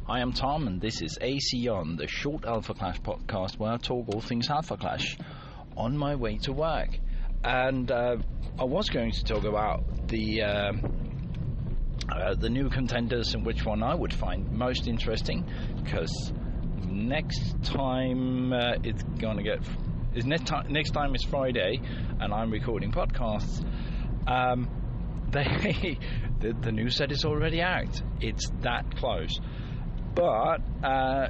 I am Tom, and this is AC On, the short Alpha Clash podcast where I talk all things Alpha Clash on my way to work. And I was going to talk about the new contenders and which one I would find most interesting, because next time next time is Friday, and I'm recording podcasts. The new set is already out. It's that close. But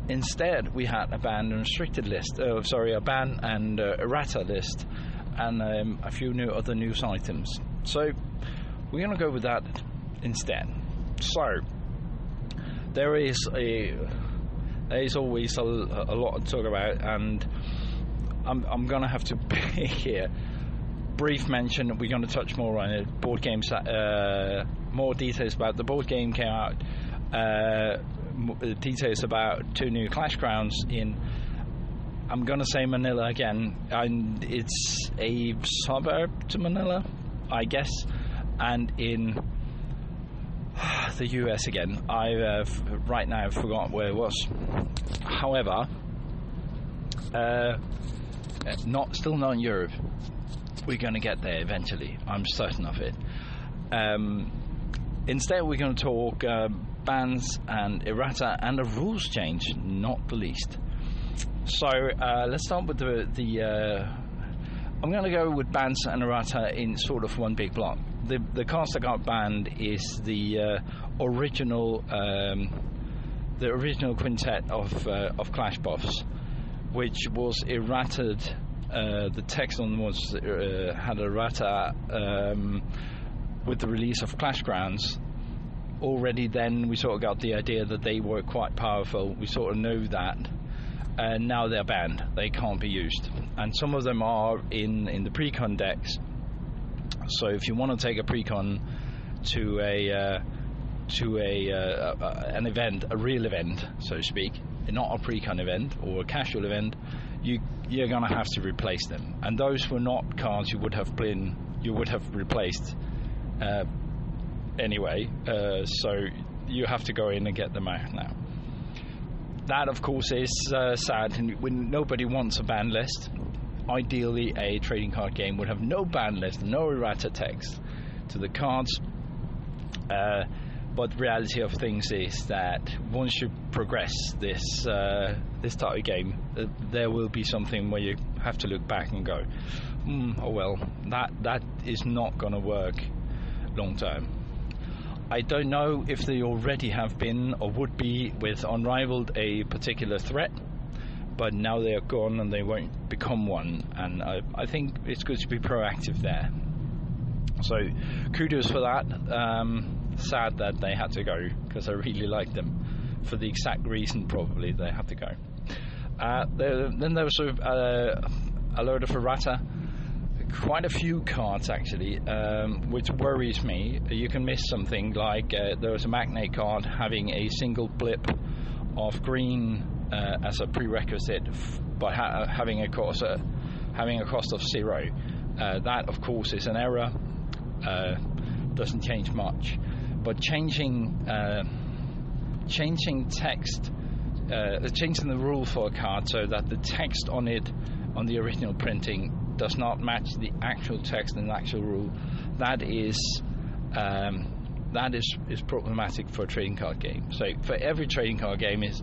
instead, we had a banned and restricted list. A ban and errata list, and a few other news items. So we're going to go with that instead. So there is always a lot to talk about, and I'm going to have to be here. Brief mention. We're going to touch more on it. Board games. More details about the board game came out. Details about 2 new Clash Grounds in, I'm going to say Manila again, and it's a suburb to Manila, I guess, and in the US again. I right now forgot where it was. However, still not in Europe. We're going to get there eventually. I'm certain of it. Instead, we're going to talk bans and errata and a rules change, not the least. So let's start with the I'm going to go with bans and errata in sort of one big block. The cards that got banned is the original quintet of Clash buffs, which was errated. The text on them had errata with the release of Clash Grounds. Already then we sort of got the idea that they were quite powerful. We sort of knew that, and now they're banned. They can't be used, and some of them are in the precon decks. So if you want to take a precon to an event, a real event, so to speak, not a precon event or a casual event, you're gonna have to replace them, and those were not cards you would have replaced anyway, so you have to go in and get them out now. That, of course, is sad, and when nobody wants a ban list. Ideally, a trading card game would have no ban list, no errata text to the cards. But the reality of things is that once you progress this type of game, there will be something where you have to look back and go, oh well, that is not going to work long term. I don't know if they already have been or would be with Unrivaled a particular threat, but now they are gone and they won't become one, and I think it's good to be proactive there. So kudos for that. Sad that they had to go, because I really liked them for the exact reason probably they had to go. Then there was a load of errata, quite a few cards actually, which worries me. You can miss something like there was a Magnate card having a single blip of green as a prerequisite by having a cost of 0. That of course is an error. Doesn't change much, but changing text, changing the rule for a card so that the text on it, on the original printing, does not match the actual text in the actual rule, that is problematic for a trading card game. So for every trading card game is,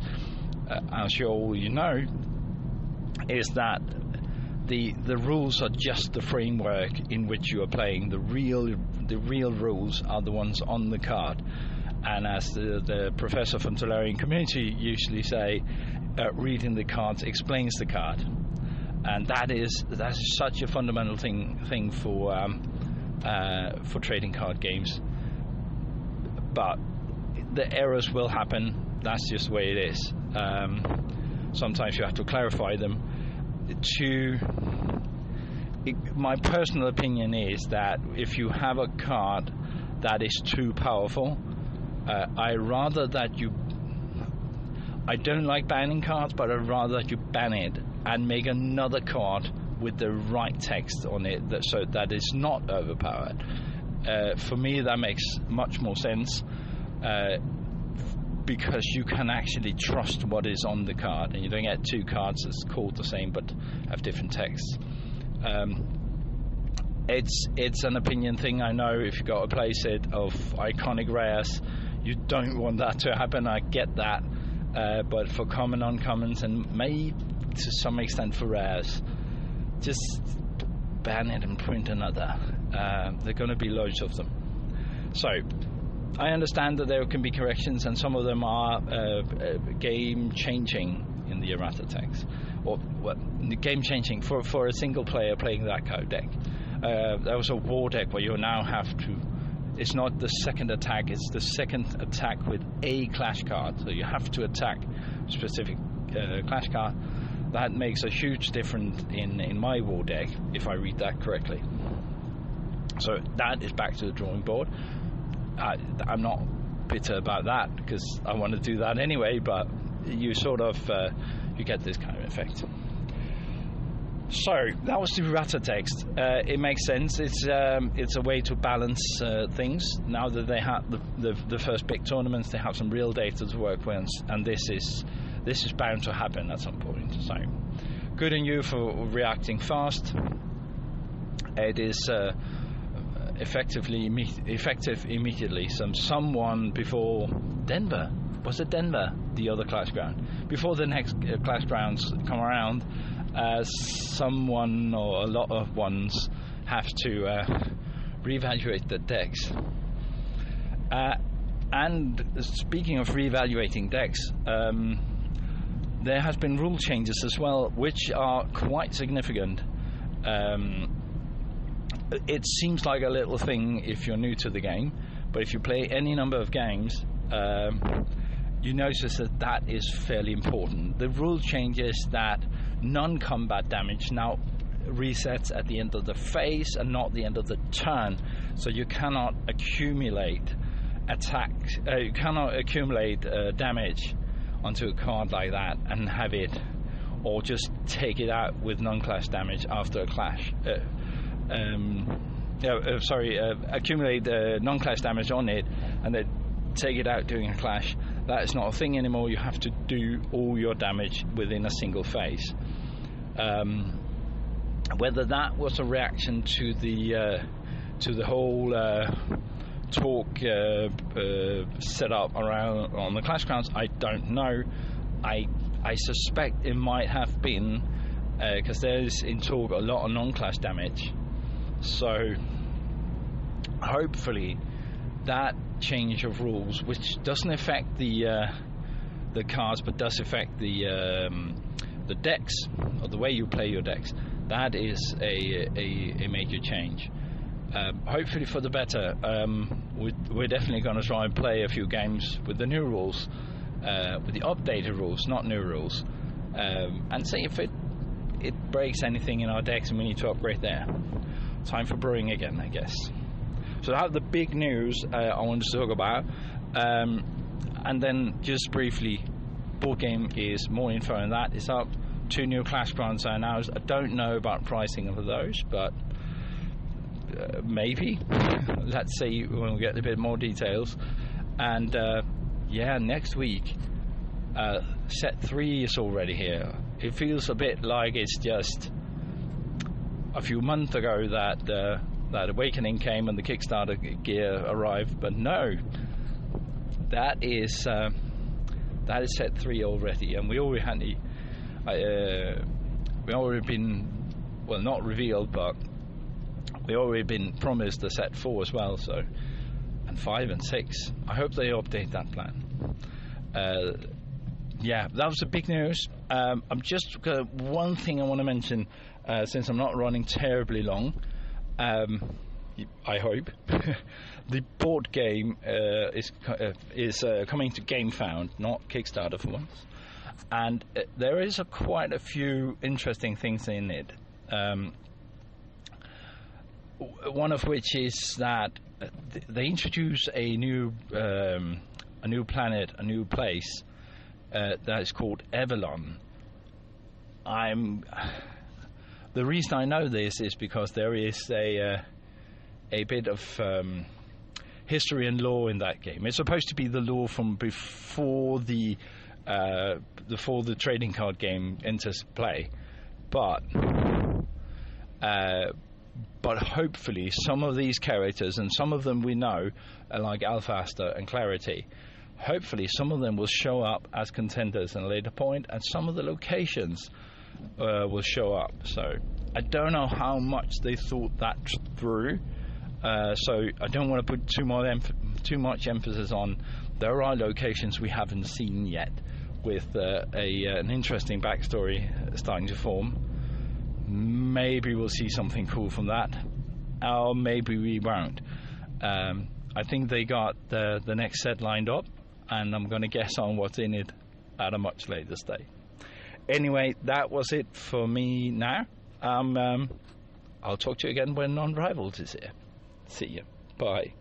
I'm sure all you know, is that the rules are just the framework in which you are playing. The real rules are the ones on the card, and as the professor from Tolarian Community usually say, reading the cards explains the card, and that's such a fundamental thing for trading card games. But the errors will happen. That's just the way it is. Sometimes you have to clarify them. My personal opinion is that if you have a card that is too powerful, I don't like banning cards, but I'd rather that you ban it and make another card with the right text on it, so that is not overpowered. For me, that makes much more sense, because you can actually trust what is on the card, and you don't get two cards that's called the same but have different texts. It's an opinion thing. I know if you got a play set of iconic rares, you don't want that to happen. I get that, but for common, uncommons, and maybe to some extent for rares, just ban it and print another. There are going to be loads of them. So I understand that there can be corrections, and some of them are game changing in the errata text, or game changing for a single player playing that code deck. There was a war deck where you now have to, it's not the second attack, it's the second attack with a clash card, so you have to attack specific clash card. That makes a huge difference in my war deck, if I read that correctly. So that is back to the drawing board. I'm not bitter about that, because I want to do that anyway, but you sort of you get this kind of effect. So that was the errata text. It makes sense. It's a way to balance things. Now that they have the first big tournaments, they have some real data to work with, and this is bound to happen at some point. So good on you for reacting fast. It is effective immediately. Someone before Denver, was it Denver, the other clash ground, before the next clash grounds come around, someone or a lot of ones have to reevaluate the decks. And speaking of reevaluating decks, there has been rule changes as well, which are quite significant. It seems like a little thing if you're new to the game, but if you play any number of games, you notice that is fairly important. The rule changes that non-combat damage now resets at the end of the phase and not the end of the turn, so you cannot accumulate attacks. You cannot accumulate damage onto a card like that and have it, or just take it out with non-clash damage after a clash. Accumulate non-clash damage on it and then take it out during a clash. That is not a thing anymore. You have to do all your damage within a single phase. Whether that was a reaction to the whole talk set up around on the clash grounds, I don't know. I suspect it might have been because there's in talk a lot of non-clash damage. So hopefully that change of rules, which doesn't affect the cards but does affect the decks, or the way you play your decks, that is a major change. Hopefully for the better. We're definitely going to try and play a few games with the new rules, with the updated rules, not new rules, and see if it breaks anything in our decks and we need to upgrade there. Time for brewing again, I guess. So I have the big news I wanted to talk about, and then just briefly, board game is more info on that. It's up. 2 new clash grounds are announced. I don't know about pricing of those, but maybe. Let's see when we get a bit more details. And next week, set 3 is already here. It feels a bit like it's just a few months ago that Awakening came and the Kickstarter gear arrived, but no, that is set 3 already, and we already been, well, not revealed, but we already been promised the set 4 as well. So, and 5 and 6. I hope they update that plan. That was the big news. I'm just one thing I want to mention, since I'm not running terribly long. I hope the board game is coming to GameFound, not Kickstarter for once, and there is quite a few interesting things in it. One of which is that they introduce a new planet, a new place that is called Avalon. The reason I know this is because there is a bit of history and lore in that game. It's supposed to be the lore from before the trading card game enters play, but hopefully some of these characters, and some of them we know, like Alfaster and Clarity, hopefully some of them will show up as contenders at a later point, and some of the locations will show up. So I don't know how much they thought that through, so I don't want to put too much emphasis on there are locations we haven't seen yet, with an interesting backstory starting to form. Maybe we'll see something cool from that, or maybe we won't. I think they got the next set lined up, and I'm going to guess on what's in it at a much later stage. Anyway, that was it for me now. I'll talk to you again when Unrivaled is here. See you. Bye.